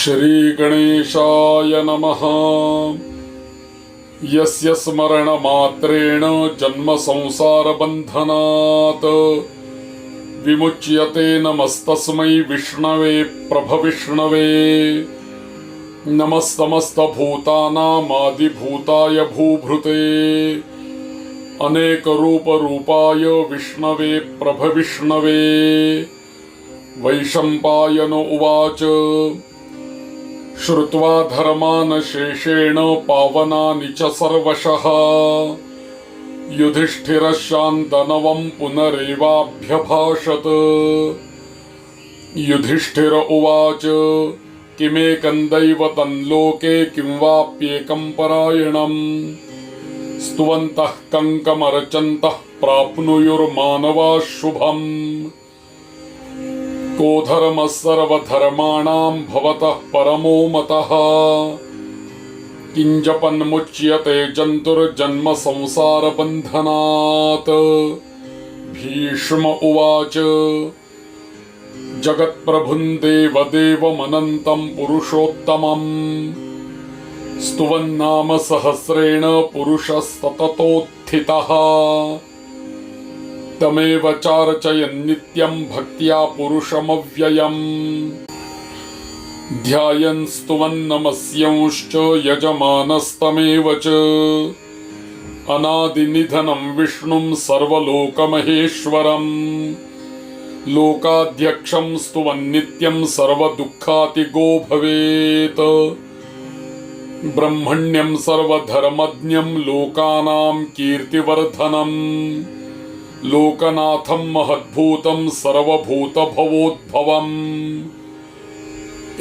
श्री गणेशाय नमः। यस्य स्मरणमात्रेण जन्म संसार बंधनात् विमुच्यते नमस्तस्मै विष्णवे प्रभविष्णवे। नमस्तमस्तभूतानामादिभूताय भूभृते अनेक रूप रूपाय विष्णवे प्रभविष्णवे। वैशंपायन उवाच श्रुत्वा धर्मान् शेषेण पावनानि च सर्वशः युधिष्ठिरः शान्तनवं पुनरेवाभ्यभाषत। युधिष्ठिर उवाच किमेकं दैवतं लोके किं वाप्येकं परायणम् स्तुवन्तः कङ्कमर्चन्तः प्राप्नुयुर्मानवाः शुभम्। को धर्मः सर्वधर्माणां भवतः परमो मतः किंजपन्मुच्यते जन्तुर्जन्म संसार बन्धनात्। भीष्म उवाच जगत्प्रभुं देवदेवमनन्तं पुरुषोत्तमम् स्तुवन्नाम सहस्रेण पुरुषस्तततोत्थितः। तमेव चार्चयन् नित्यं भक्त्या पुरुषमव्ययम् ध्यायन् स्तुवन् नमस्यंश्च यजमानस्तमेव च। अनादिनिधनं विष्णुं सर्वलोकमहेश्वरम् लोकाध्यक्षं स्तुवन् नित्यं सर्वदुःखातिगो भवेत्। ब्रह्मण्यं सर्वधर्मज्ञं लोकानां कीर्तिवर्धनम् लोकनाथं महद्भूतं सर्वभूतभवोद्भवम्।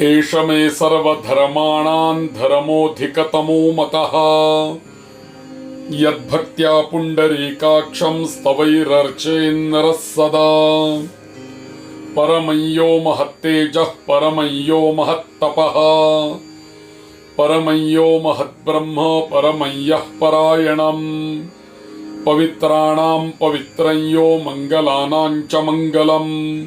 एष मे सर्वधर्माणां धर्मोऽधिकतमो मतः यद्भक्त्या पुण्डरीकाक्षं स्तवैरर्चेन्नरः सदा। परमं यो महत्तेजः परमं यो महत्तपः परमं यो महद्ब्रह्म परमं यः परायणम्। पवित्राणां पवित्रं यो मंगलानां च मंगलम्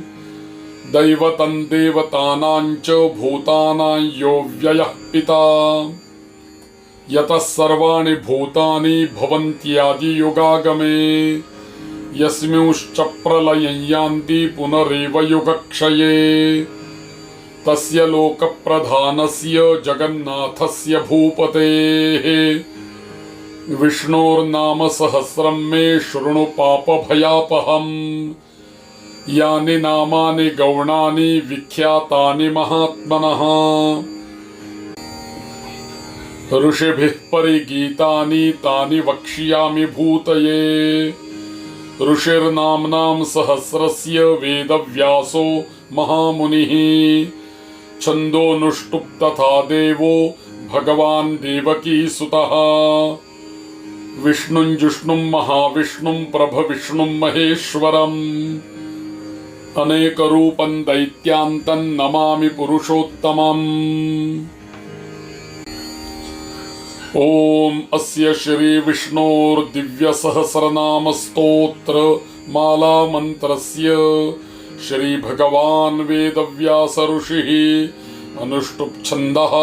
दैवतं देवतानां च भूतानां यो व्ययः पिता। यतः सर्वाणि भूतानि भवन्त्यादियुगागमे यस्मिंश्च प्रलयं यान्ति पुनरेव युगक्षये। तस्य लोकप्रधानस्य जगन्नाथस्य भूपतेः विष्णोर्नाम सहस्रं मे शृणु पापभयापहम्। यानि नामानि गौणानि विख्यातानि महात्मनः ऋषिभिः परिगीतानि तानि वक्ष्यामि भूतये। ऋषिर्नाम्नां सहस्रस्य वेदव्यासो महामुनिः छन्दोनुष्टुप् तथा देवो भगवान् देवकीसुतः। विष्णुं जिष्णुं महाविष्णुं प्रभविष्णुं महेश्वरम् अनेकरूपं दैत्यान्तं नमामि पुरुषोत्तमम्। ॐ अस्य श्री विष्णोर्दिव्यसहस्रनाम स्तोत्र माला मंत्रस्य श्री भगवान् वेदव्यास ऋषिः अनुष्टुप् छन्दः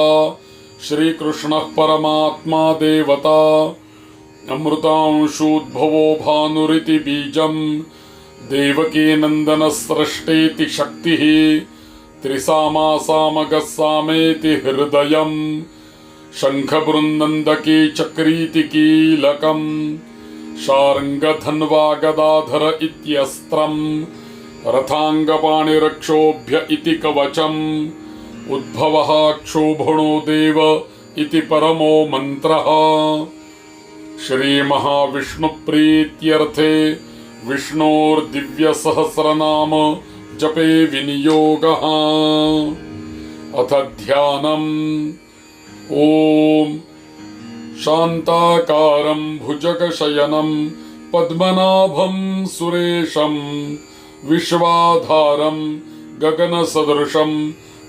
श्री कृष्णः परमात्मा देवता अमृतांशोद्भवो भानुरिति बीजं देवकी नंदन सृष्टेति शक्तिः त्रिसामा सामगः सामेति हृदयम् शंखबृन्दकी चक्रीति कीलकम् शार्ङ्गधन्वा गदाधर इत्यस्त्रम् रथाङ्गपाणिरक्षोभ्य इति कवचम् उद्भवः क्षोभणो देव इति परमो मन्त्रः। श्री महाविष्णुप्रीत्यर्थे विष्णोर्दिव्यसहस्रनाम जपे विनियोगः। अथ ध्यानम्। ॐ शान्ताकारं भुजगशयनं पद्मनाभं सुरेशं विश्वाधारं गगनसदृशं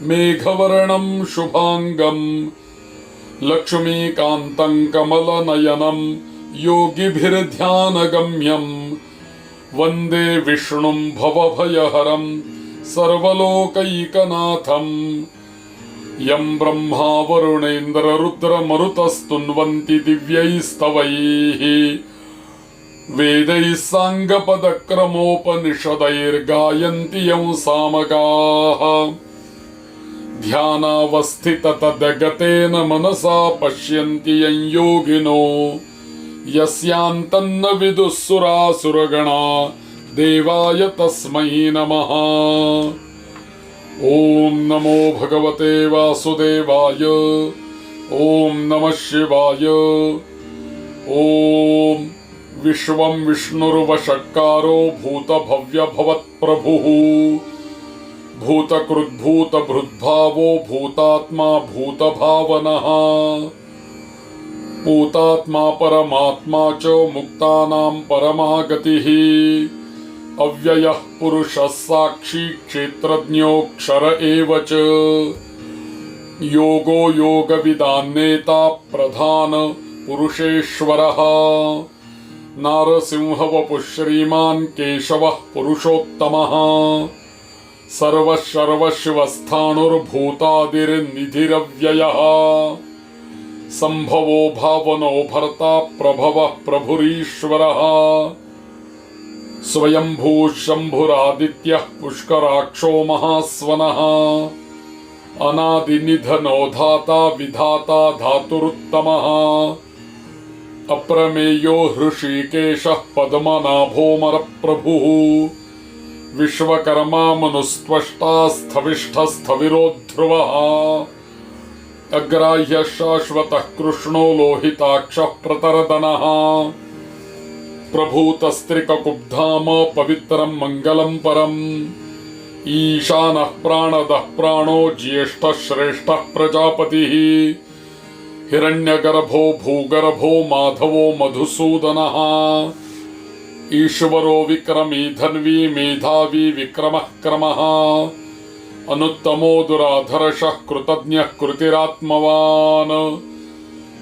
मेघवर्णं शुभांगं लक्ष्मीकान्तं कमलनयनं योगिभिर्ध्यानगम्यं वन्दे विष्णुं भवभयहरं सर्वलोकैकनाथं यं ब्रह्मा वरुणेन्द्र रुद्रमरुतस्तुन्वन्ति दिव्यैस्तवैः वेदैः साङ्गपदक्रमोपनिषदैर्गायन्ति यं सामगाः ध्यानावस्थिततद्गतेन मनसा पश्यन्ति यं योगिनो यस्यान्तन्न विदुः सुरासुरगणा देवाय तस्मै नमः। ओम नमो भगवते वासुदेवाय। ओम नमः शिवाय। ओम विश्वं विष्णुर्वषट्कारो भूतभव्यभवत्प्रभुः भूतकृद्भूतभृद्भावो भूतात्मा भूतभावनः भूतात्मा परमात्मा च मुक्तानां परमा गतिः अव्ययः पुरुषः साक्षी क्षेत्रज्ञोऽक्षर एव च योगो योगविदान्नेता प्रधान पुरुषेश्वरः नारसिंहवपुः श्रीमान् केशवः पुरुषोत्तमः सर्वशर्वशिवस्थाणुर्भूतादिर्निधिरव्ययः संभवो भावनो भर्ता प्रभवः प्रभुरीश्वरः स्वयंभू शंभुरादित्यः पुष्कराक्षो महास्वनः अनादिनिधनो धाता विधाता धातुरुत्तमः अप्रमेयो हृषीकेशः पद्मनाभोऽमरप्रभुः विश्वकर्मा मनुस्त्वष्टा स्थविष्ठस्थविरो ध्रुवः अग्राह्यः शाश्वतः कृष्णो लोहिताक्षः प्रतरदनः प्रभूतस्त्रिककुब्धाम पवित्रं मंगलं परम् ईशानः प्राणदः प्राणो ज्येष्ठः श्रेष्ठः प्रजापतिः हिरण्यगर्भो भूगर्भो माधवो मधुसूदनः ईश्वरो विक्रमी धन्वी मेधावी विक्रमः क्रमः अनुत्तमो दुराधर्षः कृतज्ञः कृतिरात्मवान्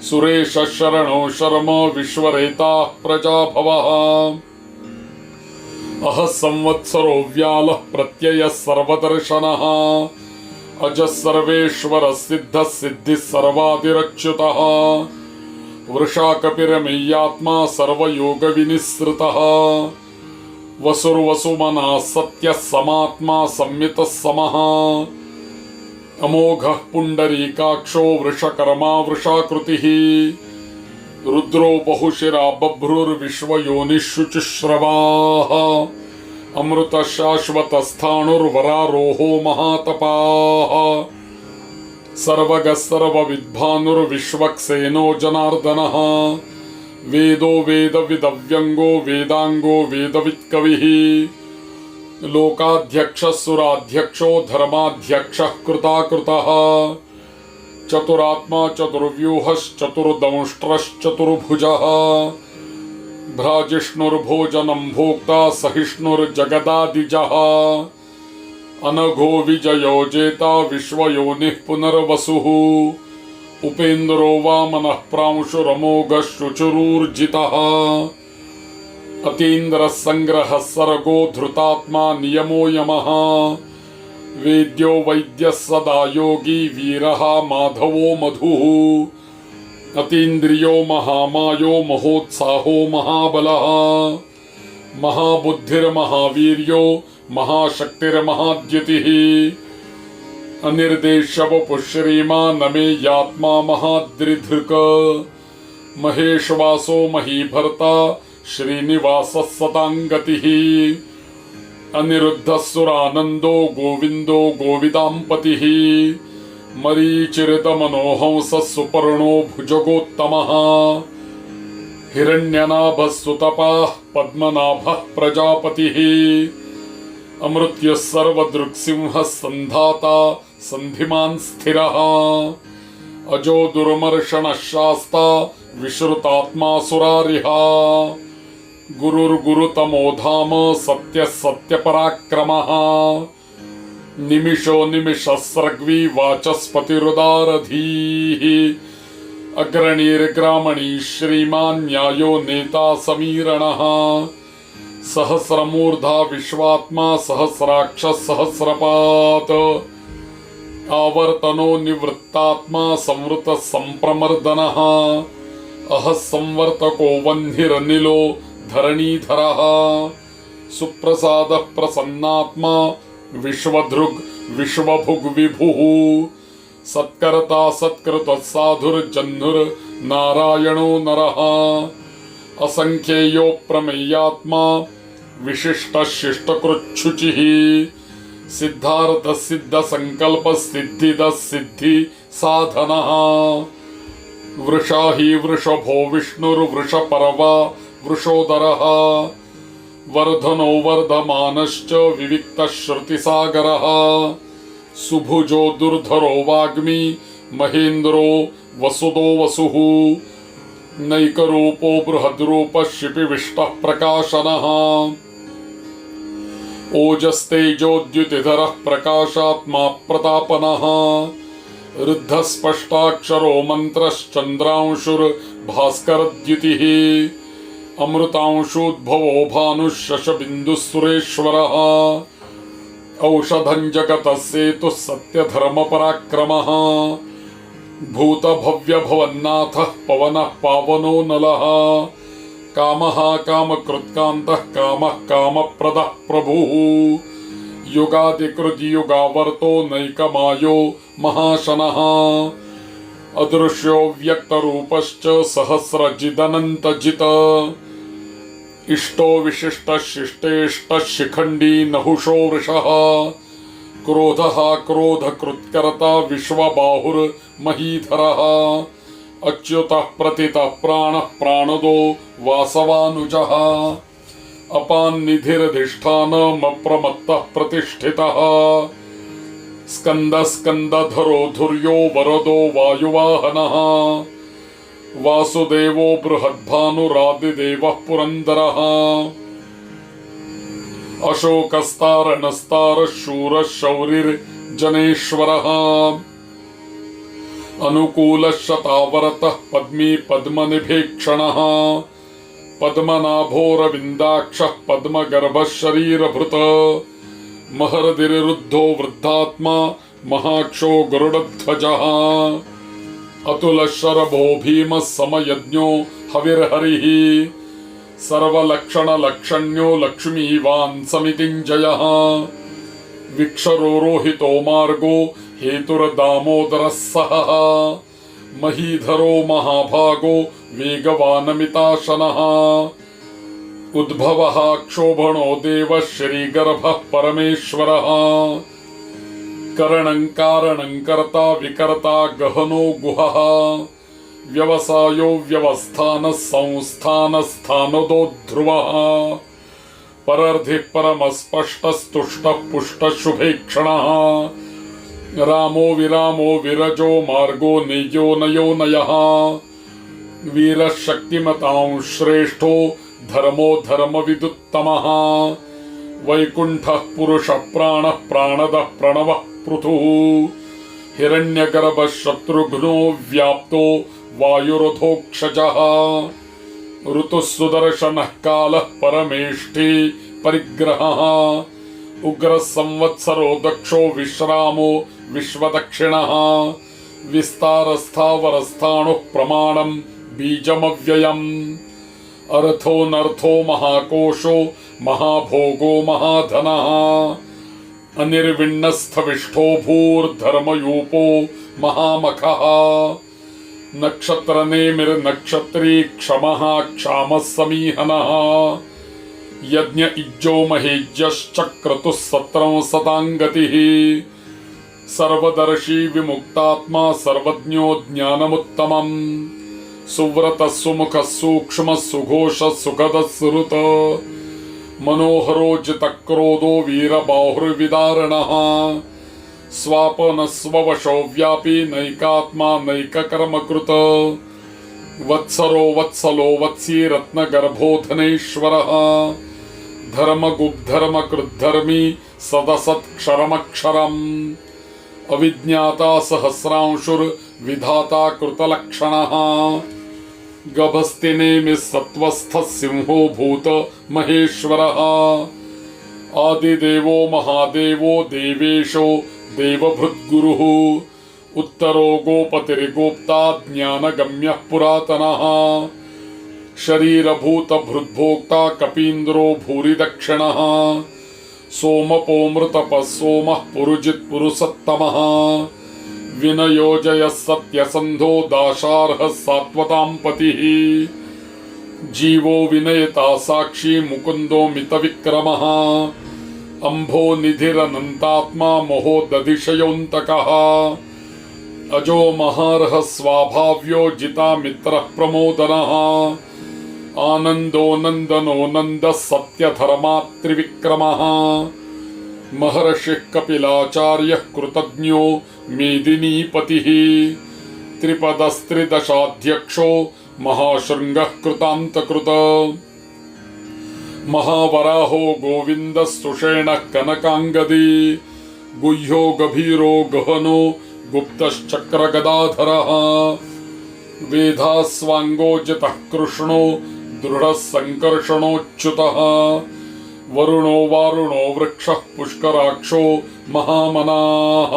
सुरेश शरणो शर्म विश्वरेताः प्रजाभवः अह संवत्सरो व्यालः प्रत्ययः सर्वदर्शनः अजः सर्वेश्वरः सिद्धः सिद्धिः सर्वादिरच्युतः वृषा कपिरमेयात्मा सर्वयोगविनिसृतः वसुर्वसुमनः सत्यः समात्मा संमितः समः अमोघः पुण्डरीकाक्षो वृषकर्मा वृषाकृतिः रुद्रो बहुशिरा बभ्रुर्विश्वयोनिः शुचिश्रवाः अमृतः शाश्वतस्थाणुर्वरारोहो महातपाः सर्वगः सर्वविद्भानुर्विश्वक्सेनो जनार्दनः वेदो वेदविदव्यङ्गो वेदाङ्गो वेदवित्कविः लोकाध्यक्षः सुराध्यक्षो धर्माध्यक्षः कृताकृतः चतुरात्मा चतुर्व्यूहश्चतुर्दंष्ट्रश्चतुर्भुजः भ्राजिष्णुर्भोजनं भोक्ता सहिष्णुर्जगदादिजः अनघो विजयो जेता विश्वयोनिः पुनर्वसुः उपेन्द्रो वामनः प्रांशुरमोघः शुचिरूर्जितः अतीन्द्रः संग्रहः सर्गो धृतात्मा नियमो यमः वेद्यो वैद्यः सदा योगी वीरः माधवो मधुः अतीन्द्रियो महामायो महोत्साहो महाबलः महाबुद्धिर्महावीर्यो महाशक्तिर्महाद्युतिः अनिर्देशवपुः श्रीमान् अमेयात्मा महाद्रिधृक् महेशवासो महीभर्ता श्रीनिवासः सताङ्गतिः अनिरुद्धः सुरानन्दो गोविन्दो गोविदाम्पतिः मरीचिरितमनोहंसः सुपर्णो भुजगोत्तमः हिरण्यनाभः सुतपाः पद्मनाभः प्रजापतिः अमृत्युः सर्वदृक्सिंहः सन्धाता सन्धिमान् स्थिरः अजो दुर्मर्षणः शास्ता विश्रुतात्मा सुरारिहा गुरुर्गुरुतमो धाम सत्यः सत्यपराक्रमः निमिषो निमिषस्रग्वी वाचस्पतिरुदारधीः अग्रणीर्ग्रामणी श्रीमान् न्यायो नेता समीरणः सहस्रमूर्धा विश्वात्मा सहस्राक्षः सहस्रपात् आवर्तनो निवृत्तात्मा संवृत संप्रमर्दनः अह संवर्तको वह्निरनिलो धरणीधरः सुप्रसादः प्रसन्नात्मा विश्वधृग् विश्वभुग् विभुः सत्कर्ता सत्कृतः साधुर्जह्नुर्नारायणो नरः असंख्येयो प्रमेयात्मा विशिष्टः शिष्टकृच्छुचिः सिद्धार्थः सिद्धसंकल्पः सिद्धिदः सिद्धि साधनः वृषा हि वृषभो विष्णुर्वृषपर्वा वृषोदरः वर्धनो वर्धमानश्च विविक्तः श्रुतिसागरः सुभुजो दुर्धरो वाग्मी महेन्द्रो वसुदो वसुः नैकरूपो बृहद्रूपः शिपिविष्टः प्रकाशनः ओजस्तेजोद्युतिधरः प्रकाशात्मा प्रतापनः रुद्धस्पष्टाक्षरो मन्त्रश्चन्द्रांशुर्भास्करद्युतिः अमृतांशोद्भवो भानुः शशबिन्दुः औषधं जगतः सेतुः सत्यधर्मपराक्रमः भूतभव्यभवन्नाथः पवनः पावनो नलः कामः कामकृत्कान्तः कामः कामप्रदः प्रभुः युगादिकृद्युगावर्तो नैकमायो महाशनः अदृश्यो व्यक्तरूपश्च सहस्रजिदनन्तजित् इष्टो विशिष्टः शिष्टेष्टः शिखण्डी नहुषो वृषः क्रोधः क्रोधकृत्कर्ता विश्वबाहुर्महीधरः अच्युतः प्रतितः प्राणः प्राणदो वासवानुजः अपान्निधिरधिष्ठानमप्रमत्तः प्रतिष्ठितः स्कन्दस्कन्दधरो धुर्यो वरदो वायुवाहनः वासुदेवो बृहद्भानुरादिदेवः पुरन्दरः अशोकस्तारणस्तारः शूरः शौरिर्जनेश्वरः अनुकूलः शतावरतः पद्मी पद्मनिभेक्षणः पद्मनाभोरविन्दाक्षः पद्मगर्भः शरीरभृत् महर्दिरुद्धो वृद्धात्मा महाक्षो गरुडध्वजः अतुलशरभो भीमः समयज्ञो हविर्हरिः सर्वलक्षणलक्षण्यो लक्ष्मीवान् समितिञ्जयः विक्षरोरोहितो मार्गो हेतुर्दामोदरः सहः महीधरो महाभागो वेगवानमिताशनः उद्भवः क्षोभणो देवः श्रीगर्भः परमेश्वरः करणं कारणं कर्ता विकर्ता गहनो गुहः व्यवसायो व्यवस्थानः संस्थानस्थानदो ध्रुवः परर्धिः परमस्पष्टस्तुष्टः पुष्टः शुभेक्षणः रामो विरामो विरजो मार्गो नेयो नयो नयः वीरः शक्तिमतां श्रेष्ठो धर्मो धर्मविदुत्तमः वैकुण्ठः पुरुषः प्राणः प्राणदः प्रणवः पृथुः हिरण्यगर्भः शत्रुघ्नो व्याप्तो वायुरथोक्षजः ऋतुः सुदर्शनः कालः परमेष्ठी परिग्रहः उग्रः संवत्सरो दक्षो विश्रामो विश्वदक्षिणः विस्तारस्थावरस्थाणुः प्रमाणं बीजमव्ययम् अर्थो महाकोशो महाभोगो महाधनः अनिर्विण्णस्थविष्ठो भूर्धर्मयूपो महामखः नक्षत्रनेमिर्नक्षत्री क्षमः क्षामः समीहनः यज्ञ इज्जो महेज्यश्चक्रतुः सत्रं सताङ्गतिः सर्वदर्शी विमुक्तात्मा सर्वज्ञो ज्ञानमुत्तमम् सुव्रतः सुमुखः सूक्ष्मः सुघोषः सुखदः सुहृत् मनोहरो जितक्रोधो वीरबाहुर्विदारणः स्वापनः स्ववशो व्यापी नैकात्मा नैककर्मकृत वत्सरो वत्सलो वत्सी रत्नगर्भोधनेश्वरः धर्मगुप्धर्मकृद्धर्मी सदसत्क्षरमक्षरम् अविज्ञाता सहस्रांशुर्विधाता कृतलक्षणः गभस्तिनेमिः सत्त्वस्थः सिंहो भूत महेश्वरः आदिदेवो महादेवो देवेशो देवभृद्गुरुः उत्तरो गोपतिर्गोप्ता ज्ञानगम्यः पुरातनः शरीरभूतभृद्भोक्ता कपीन्द्रो भूरि दक्षिणः सोमपोमृतपः सोमः पुरुजित्पुरुषत्तमः विनयोजयः सत्यसन्धो दाशार्हः सात्वतां पतिः जीवो विनयता साक्षी मुकुन्दो मितविक्रमः अम्भो निधिरनन्तात्मा महोदधिशयोऽन्तकः अजो महार्हः स्वाभाव्यो जितामित्रः प्रमोदनः आनन्दो नन्दनो नन्दः सत्यधर्मा त्रिविक्रमः महर्षिः कपिलाचार्यः कृतज्ञो मेदिनीपतिः त्रिपदस्त्रिदशाध्यक्षो महाशृङ्गः कृतान्तकृत महावराहो गोविन्दः सुषेणः कनकाङ्गदी गुह्यो गभीरो गहनो गुप्तश्चक्रगदाधरः वेधास्वाङ्गोजितः कृष्णो दृढः सङ्कर्षणोच्युतः वरुणो वारुणो वृक्षः पुष्कराक्षो महामनाः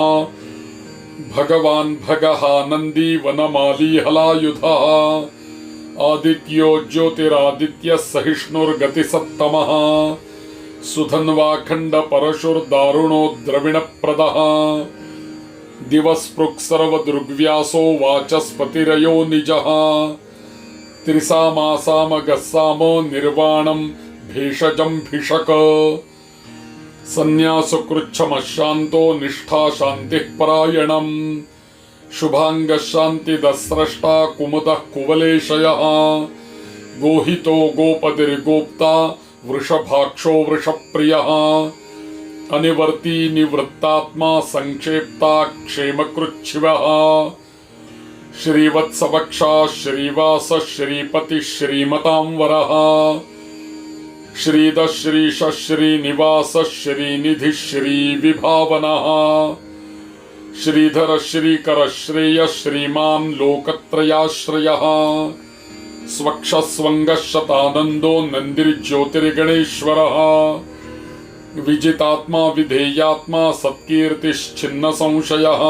भगवान् भगः नन्दी वनमाली हलायुधः आदित्यो ज्योतिरादित्यः सहिष्णुर्गतिसत्तमः सुधन्वाखण्डपरशुर्दारुणो द्रविणप्रदः दिवस्पृक् सर्वदृग्व्यासो वाचस्पतिरयो निजः त्रिसामासामगस्साम निर्वाणं भेषजं भिषक सन्न्यासकृच्छमशान्तो निष्ठा शान्तिः परायणम् शुभाङ्गशान्तिदस्रष्टा कुमुदः कुवलेशयः गोहितो गोपतिर्गोप्ता वृषभाक्षो वृषप्रियः अनिवर्ती निवृत्तात्मा संक्षेप्ता क्षेमकृच्छिवः श्रीवत्सवक्षा श्रीवास श्रीपति श्रीमतां वरः श्रीद श्रीश श्रीनिवास श्रीनिधि श्रीविभावनः श्रीधर श्रीकर श्रेय श्रीमान् लोकत्रयाश्रयः स्वक्षस्वङ्गशतानन्दो नन्दिर्ज्योतिर्गणेश्वरः विजितात्मा विधेयात्मा सत्कीर्तिश्छिन्न संशयः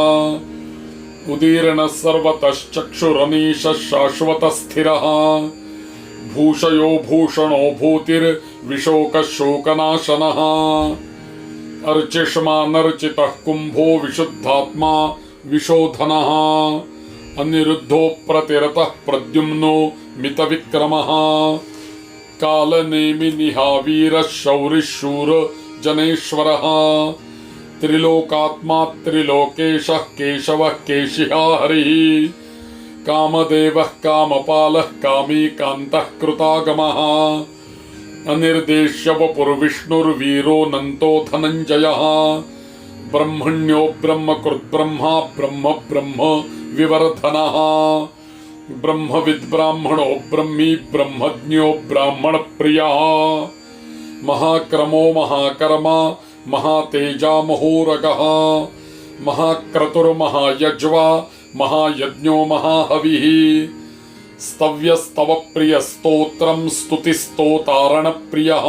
उदीर्णः सर्वतश्चक्षुरनीशः शाश्वतस्थिरः भूषयो भूषणो भूतिर्विशोकः शोकनाशनः अर्चिष्मानर्चितः कुम्भो विशुद्धात्मा विशोधनः अनिरुद्धो प्रतिरतः प्रद्युम्नो मितविक्रमः कालनेमिनिहावीरः शौरिशूर जनेश्वरः त्रिलोकात्मा त्रिलोकेशः केशवः केशिहा हरिः कामदेवः कामपालः कामी कान्तः कृतागमः अनिर्देश्य वपुर्विष्णुर्वीरोऽनन्तो धनञ्जयः ब्रह्मण्यो ब्रह्मकृद्ब्रह्मा ब्रह्म ब्रह्म विवर्धनः ब्रह्मविद्ब्राह्मणो ब्रह्मी ब्रह्मज्ञो ब्राह्मणप्रियः महाक्रमो महाकर्मा महातेजा महोरगः महाक्रतुर्महायज्वा महायज्ञो महाहविः स्तव्यस्तवप्रियस्तोत्रं स्तुतिस्तोतारणप्रियः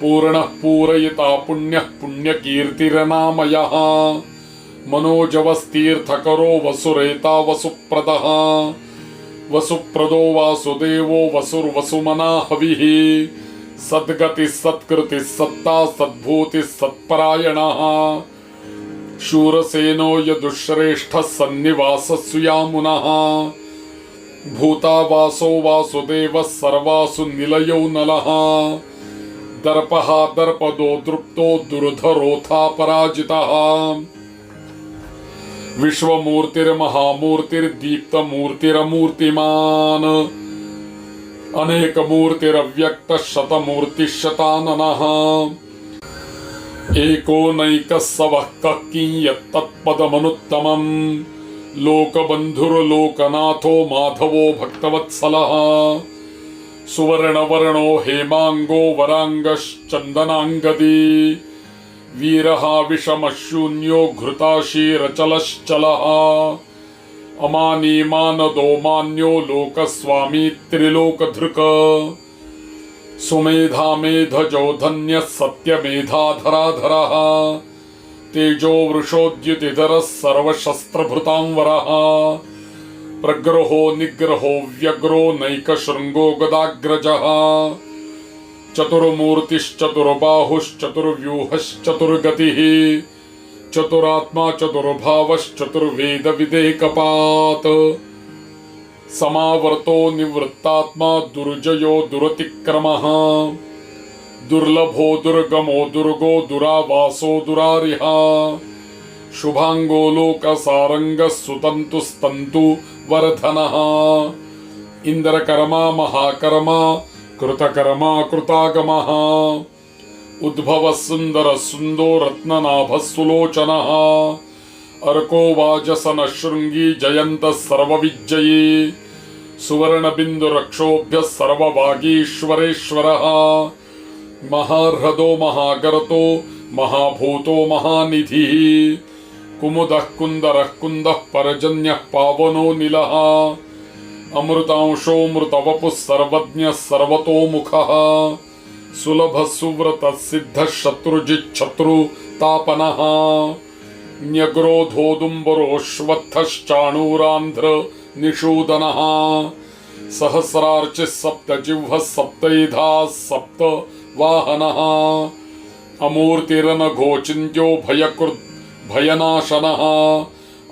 पूर्णः पूरयिता पुण्यः पुण्यकीर्तिरनामयः मनोजवस्तीर्थकरो वसुरेता वसुप्रदः वसुप्रदो वासुदेवो वसुर्वसुमना हविः सद्गतिः सत्कृतिः सत्ता सद्भूतिः सत्परायणः शूरसेनो यदुश्रेष्ठः सन्निवासः सुयामुनः भूतावासो वासुदेवः सर्वासु निलयो नलः दर्पः दर्पदो दृप्तो दुर्धरोथा पराजितः विश्वमूर्तिर्महामूर्तिर्दीप्तमूर्तिरमूर्तिमान् अनेकमूर्तिरव्यक्तः शतमूर्तिः एकोनैकः सवः कः किञ्यत्तत्पदमनुत्तमम् लोकबन्धुर्लोकनाथो माधवो भक्तवत्सलः सुवर्णवर्णो हेमाङ्गो वराङ्गश्चन्दनाङ्गदी वीरः विषमशून्यो घृताशीरचलश्चलः अमानी मानदो मान्यो लोकस्वामी त्रिलोकधृक् सुमेधा मेधजो धन्यः सत्यमेधाधराधरः तेजो वृषोद्युतिधरः सर्वशस्त्रभृतांवरः प्रग्रहो निग्रहो व्यग्रो नैकशृङ्गो गदाग्रजः चतुर्मूर्तिश्चतुर्बाहुश्चतुर्व्यूहश्चतुर्गतिः चतुरात्मा चतुर्भावश्चतुर्वेदविदेकपात् समावर्तो निवृत्तात्मा दुर्जयो दुरतिक्रमः दुर्लभो दुर्गमो दुर्गो दुरावासो दुरारिहा शुभांगो लोकसारंगः सुतन्तुस्तन्तु वर्धनः इंद्रकर्मा महाकर्मा कृतकर्मा कृतागमः उद्भवः सुन्दरः सुन्दो रत्ननाभः सुलोचनः अर्को वाजसनः शृङ्गी जयन्तः सर्वविजयी सुवर्णबिन्दुरक्षोभ्यः सर्ववागीश्वरेश्वरः महार्हदो महागर्तो महाभूतो महानिधिः कुमुदः कुन्दरः कुन्दः परजन्यः पावनो नीलः अमृतांशोऽमृतवपुः सर्वज्ञः सर्वतोमुखः सुलभः सुव्रतः सिद्धः शत्रुजिच्छत्रुतापनः न्यग्रोधोदुम्बरोऽश्वत्थश्चाणूरान्ध्र निषूदनः सहस्रार्चिः सप्तजिह्वः सप्तैधाः सप्त वाहनः अमूर्तिरनघोचिन्त्यो भयकृत् भयनाशनः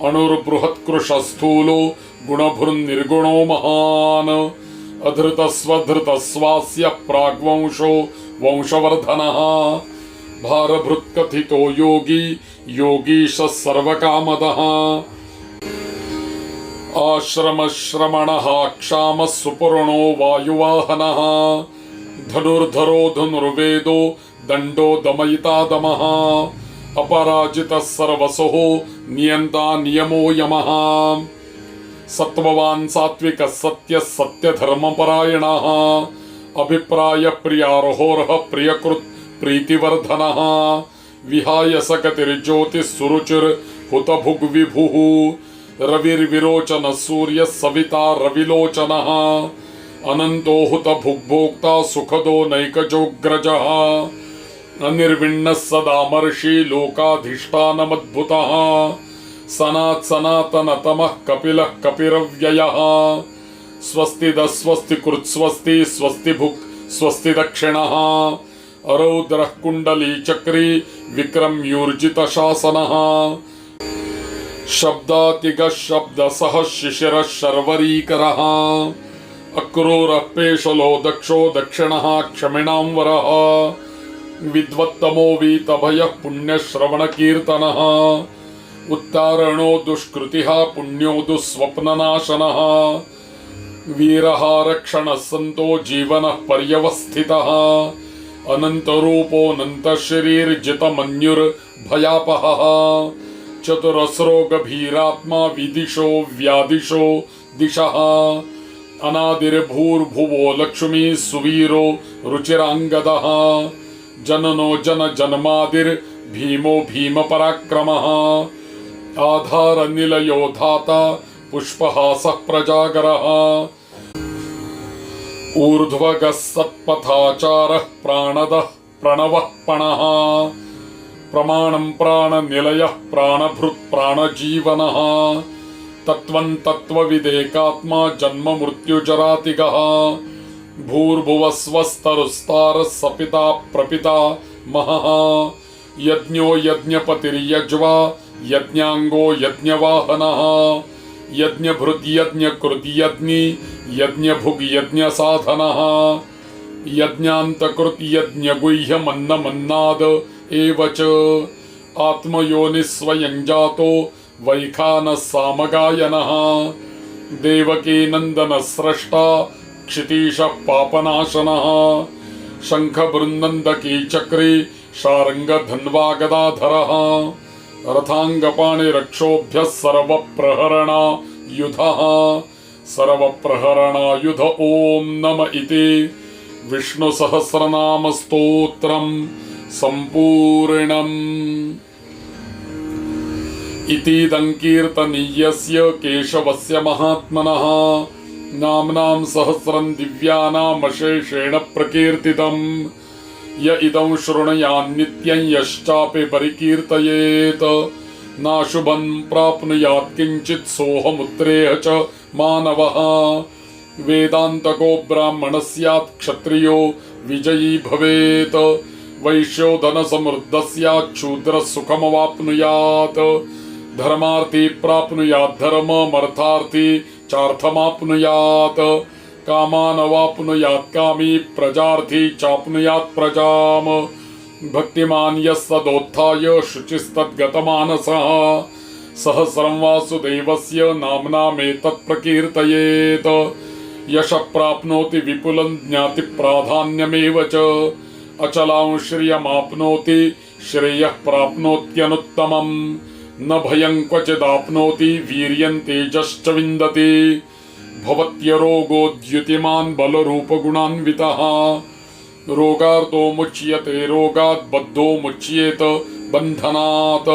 अणुर्बृहत्कृशस्थूलो गुणभुर्निर्गुणो महान् अधृतस्वधृतस्वास्य प्राग्वंशो वंशवर्धनः भारभृत्कथितो योगी योगीशः सर्वकामदः आश्रमश्रमणः क्षामः सुपूर्णो वायुवाहनः धनुर्धरो धनुर्वेदो दण्डो दमयिता दमः अपराजितः सर्वसो नियन्ता नियमो यमः सत्त्ववान् सात्विकः सत्यः सत्यधर्मपरायणः अभिप्राय प्रियार्होर्ह प्रियकृत् प्रीतिवर्धनः विहाय सकतिर्ज्योतिः सुरुचिर्हुतभुग्विभुः रविर्विरोचनः सूर्यः सविता रविलोचनः अनन्तो हुतभुग्भोक्ता सुखदो नैकजोऽग्रजः अनिर्विण्णः सदामर्षि लोकाधिष्ठानमद्भुतः सनातनतमः कपिलः कपिरव्ययः स्वस्तिदस्वस्ति कृत्स्वस्ति स्वस्तिभुक् स्वस्ति दक्षिणः अरौद्रः कुण्डली चक्री विक्रम्यूर्जितशासनः शब्दातिगः शब्दसः शिशिरः शर्वरीकरः अक्रूरः पेशलो दक्षो दक्षिणः क्षमिणां वरः विद्वत्तमो वीतभयः पुण्यश्रवणकीर्तनः उत्तारणो दुष्कृतिः पुण्यो दुःस्वप्ननाशनः वीरः रक्षणः सन्तो जीवनः पर्यवस्थितः अनन्तरूपोऽनन्तशरीर्जितमन्युर्भयापहः चतुरस्रो गभीरात्मा विदिशो व्यादिशो दिशः अनादिर्भूर्भुवो लक्ष्मी सुवीरो रुचिराङ्गदः जननो जनजन्मादिर्भीमो भीमपराक्रमः आधारनिलयो धाता पुष्पहासः प्रजागरः ऊर्ध्वगः सत्पथाचारः प्राणदः प्रणवः पणः प्रमाणं प्राणनिलयः प्राणभृत् प्राणजीवनः तत्त्वं तत्त्वविदेकात्मा जन्म मृत्युजरातिगः भूर्भुवः स्वस्तरुस्तारः सपिता प्रपिता महः यज्ञो यज्ञपतिर्यज्वा यज्ञाङ्गो यज्ञवाहनः यज्ञभृत् यज्ञकृत् यज्ञी यज्ञभुग् यज्ञसाधनः यज्ञान्तकृत् यज्ञगुह्यमन्नमन्नाद एव च आत्मयोनिस्वयं जातो वैखानः सामगायनः देवकी नन्दनः स्रष्टा क्षितीशः पापनाशनः शङ्खबृन्दकी चक्री शार्ङ्गधन्वा गदाधरः रथाङ्गपाणिरक्षोभ्यः सर्वप्रहरणायुधः सर्वप्रहरणायुध ॐ नम इति विष्णुसहस्रनामस्तोत्रम् सम्पूर्णम् इतीदं कीर्तनीयस्य केशवस्य महात्मनः नाम्नां सहस्रं दिव्यानामशेषेण प्रकीर्तितम् य इदं शृणुयान्नित्यं यश्चापि परिकीर्तयेत् नाशुभं प्राप्नुयात् किञ्चित् सोऽहमुत्रेह च मानवः वेदान्तको ब्राह्मणः स्यात् क्षत्रियो विजयी भवेत् वैश्यो धनसमृद्धः स्यात् शूद्रः सुखमवाप्नुयात् धर्मार्थी प्राप्नुयात् धर्ममर्थार्थी चार्थमाप्नुयात् कामानवाप्नुयात् कामी प्रजार्थी चाप्नुयात् प्रजाम् भक्तिमान् यः सदोत्थाय शुचिस्तद्गतमानसः सहस्रं वासुदेवस्य नाम्नामेतत् प्रकीर्तयेत् यशः प्राप्नोति विपुलं ज्ञातिप्राधान्यमेव च अचलां श्रियमाप्नोति श्रेयः प्राप्नोत्यनुत्तमम् न भयं क्वचिदाप्नोति वीर्यं तेजश्च विन्दति भवत्यरोगोद्युतिमान् बलरूपगुणान्वितः रोगार्तो मुच्यते रोगात् बद्धो मुच्येत बन्धनात्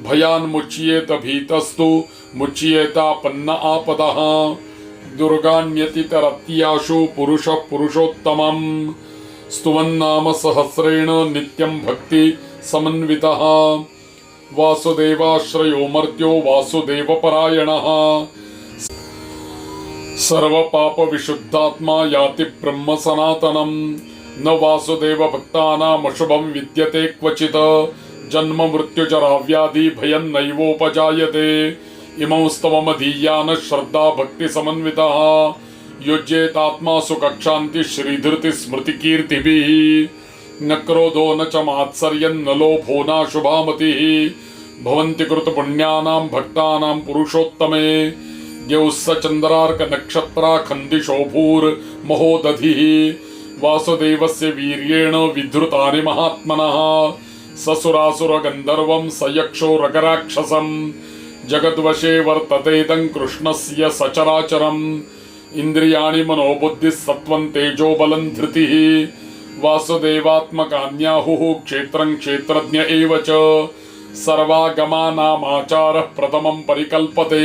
भयान्मुच्येत भीतस्तु मुच्येतापन्न आपदः दुर्गाण्यतितरत्याशु पुरुषः पुरुषोत्तमम् स्तुवन्नाम सहस्रेण नित्यं भक्ति समन्वितः वासुदेवाश्रयो मर्त्यो वासुदेवपरायणः सर्वपापविशुद्धात्मा याति ब्रह्म सनातनम् न वासुदेव भक्तानामशुभं विद्यते क्वचित् जन्म मृत्युजरा व्याधि भयं नैवोपजायते इमं स्तवमधीयानः श्रद्धा भक्ति समन्वितः युज्येतात्मा सुखक्षान्ति श्रीधृति स्मृतिकीर्तिभिः न क्रोधो न च मात्सर्यं न लोभो न शुभामतिः भवन्ति कृतपुण्यानां भक्तानां पुरुषोत्तमे द्यौः स चन्द्रार्कनक्षत्रा खन्दिशो भूर्महोदधिः वासुदेवस्य वीर्येण विधृतानि महात्मनः ससुरासुरगन्धर्वं स यक्षो रगराक्षसं जगद्वशे वर्ततेदं कृष्णस्य सचराचरम् इन्द्रियाणि मनोबुद्धिः सत्त्वं तेजो बलं धृतिः वासुदेवात्मकान्याहुः क्षेत्रं क्षेत्रज्ञ एव च सर्वागमानामाचारः प्रथमं परिकल्पते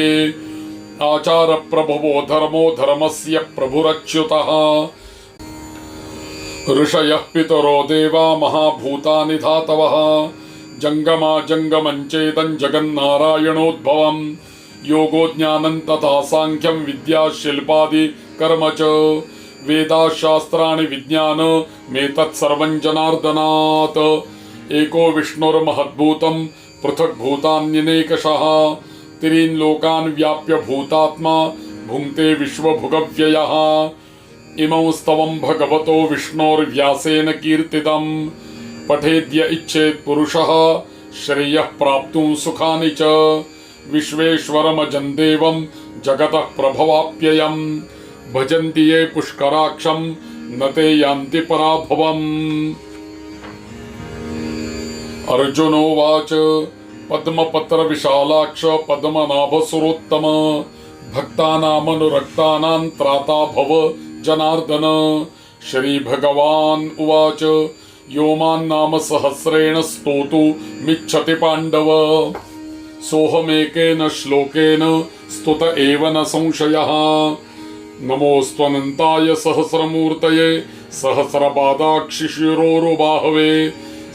आचारप्रभवो धर्मो धर्मस्य प्रभुरच्युतः ऋषयः पितरो देवा महाभूतानि धातवः जङ्गमा जङ्गमञ्चेदं जगन्नारायणोद्भवम् योगो ज्ञानं तथा साङ्ख्यं विद्या शिल्पादि कर्म च वेदाशास्त्राणि विज्ञानमेतत् सर्वं जनार्दनात् एको विष्णुर्महद्भूतं पृथग्भूतान्यनेकशः त्रीन् लोकान् व्याप्य भूतात्मा भुङ्क्ते विश्वभुगव्ययः इमं स्तवं भगवतो विष्णोर्व्यासेन कीर्तितं पठेद्य इच्छेत् पुरुषः श्रेयः प्राप्तुं सुखानि च विश्वेश्वरमजं देवं जगतः प्रभवाप्ययम् भजन्ति ये पुष्कराक्षं न ते यान्ति पराभवम् अर्जुनोवाच पद्मपत्रविशालाक्ष पद्मनाभसुरोत्तम भक्तानामनुरक्तानां त्राता भव जनार्दन श्रीभगवान् उवाच यो मान्नाम सहस्रेण स्तोतुमिच्छति पाण्डव सोऽहमेकेन श्लोकेन स्तुत एव न संशयः नमोऽस्त्वनन्ताय सहस्रमूर्तये सहस्रपादाक्षिशिरोरुबाहवे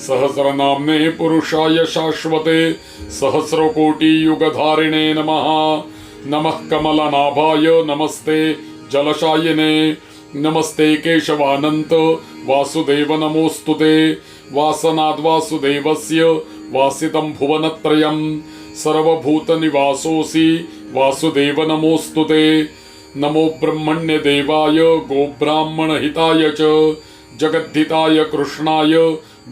सहस्रनाम्ने पुरुषाय शाश्वते सहस्रकोटियुगधारिणे नमः नमः कमलनाभाय नमस्ते जलशायिने नमस्ते केशवानन्त वासुदेव नमोऽस्तुते वासनाद्वासुदेवस्य वासितं भुवनत्रयं सर्वभूतनिवासोऽसि वासुदेव नमोऽस्तुते नमो ब्रह्मण्यदेवाय गोब्राह्मणहिताय च जगद्धिताय कृष्णाय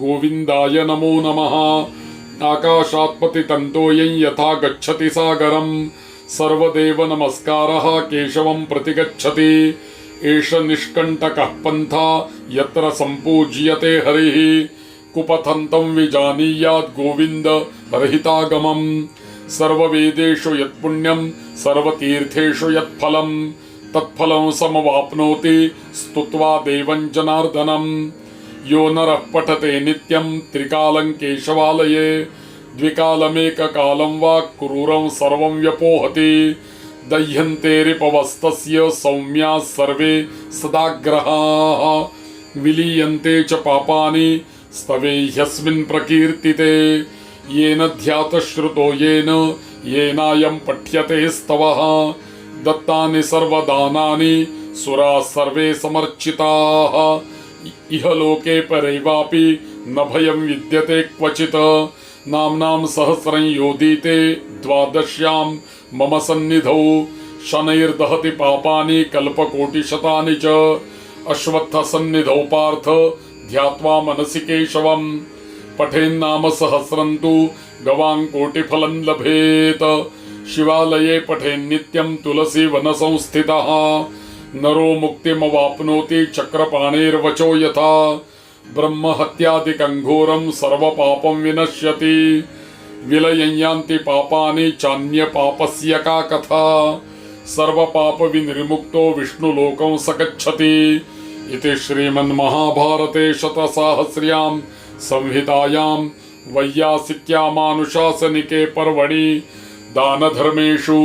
गोविन्दाय नमो नमः आकाशात् पतितं तोयं यथा गच्छति सागरं सर्वदेव नमस्कारः केशवं प्रति गच्छति एष निष्कण्टकः पन्था यत्र सम्पूज्यते हरिः कुपथन्तं विजानीयात् गोविन्द रहितागमम् सर्ववेदेषु यत्पुण्यं सर्वतीर्थेषु यत्फलं तत्फलं समवाप्नोति स्तुत्वा देवं जनार्दनम् यो नरः पठते नित्यं त्रिकालं केशवालये द्विकालमेककालं वा क्रूरं सर्वं व्यपोहति दह्यन्ते रिपवस्तस्य सौम्याः सर्वे सदाग्रहाः विलीयन्ते च पापानि स्तवे ह्यस्मिन् प्रकीर्तिते येन ध्यातश्रुतो येनायं पठ्यते स्तवः दत्तानि सर्वदानानि सुराः सर्वे समर्चिताः इहलोके परैवापि न भयं विद्यते क्वचित् नाम्नां सहस्रं योधीते द्वादश्यां मम सन्निधौ शनैर्दहति पापानि कल्पकोटिशतानि च अश्वत्थसन्निधौ पार्थ ध्यात्वा मनसि केशवम् पठेन्नाम सहस्रं तु गवां कोटिफलं लभेत शिवालये पठेन्नित्यं तुलसी वनसंस्थितः नरो मुक्तिमवाप्नोति चक्रपाणेर्वचो यथा ब्रह्महत्यादिकं घोरं सर्वपापं विनश्यति विलयं यान्ति पापानि चान्यपापस्य का कथा सर्वपापविनिर्मुक्तो विष्णुलोकं स गच्छति इति श्रीमन्महाभारते शतसाहस्र्यां संहितायां वैयासिक्यामानुशासनिके पर्वणि दानधर्मेषु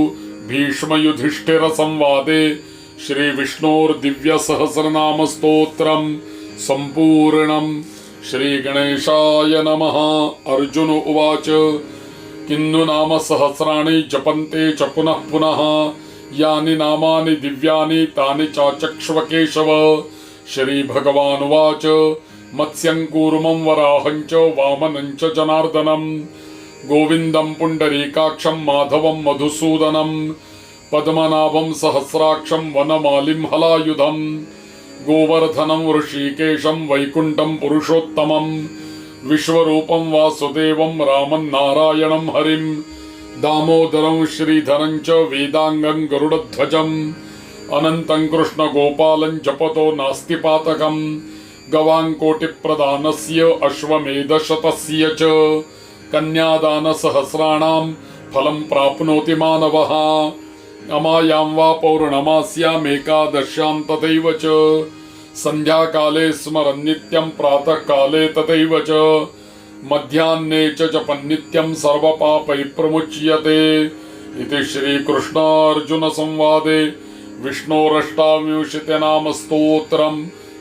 भीष्मयुधिष्ठिरसंवादे श्रीविष्णोर्दिव्यसहस्रनामस्तोत्रं सम्पूर्णम् श्रीगणेशाय नमः। अर्जुन उवाच किन्नु नाम सहस्राणि जपन्ते च पुनः पुनः यानि नामानि दिव्यानि तानि चाचक्ष्व केशव। श्रीभगवानुवाच मत्स्यं कूर्मं वराहं च वामनं च जनार्दनं गोविन्दं पुण्डरीकाक्षं माधवं मधुसूदनं पद्मनाभं सहस्राक्षं वनमालिं हलायुधं गोवर्धनं ऋषिकेशं वैकुण्ठं पुरुषोत्तमं विश्वरूपं वासुदेवं रामं नारायणं हरिं दामोदरं श्रीधरं च वेदांगं गरुडध्वजम् अनन्तं कृष्णगोपालं जपतो नास्ति पातकम् गवां कोटिप्रदानस्य अश्वमेधशतस्य च कन्यादानसहस्राणां फलं प्राप्नोति मानवः अमायां वा पौर्णमास्यामेकादश्यां तथैव च सन्ध्याकाले स्मरन्नित्यं प्रातःकाले तथैव च मध्याह्ने च जपन्नित्यं सर्वपापैः प्रमुच्यते इति श्रीकृष्णार्जुनसंवादे विष्णोरष्टाविंशतिनामस्तोत्रं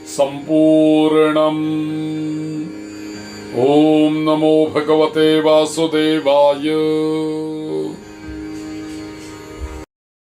सम्पूर्णम्। ॐ नमो भगवते वासुदेवाय।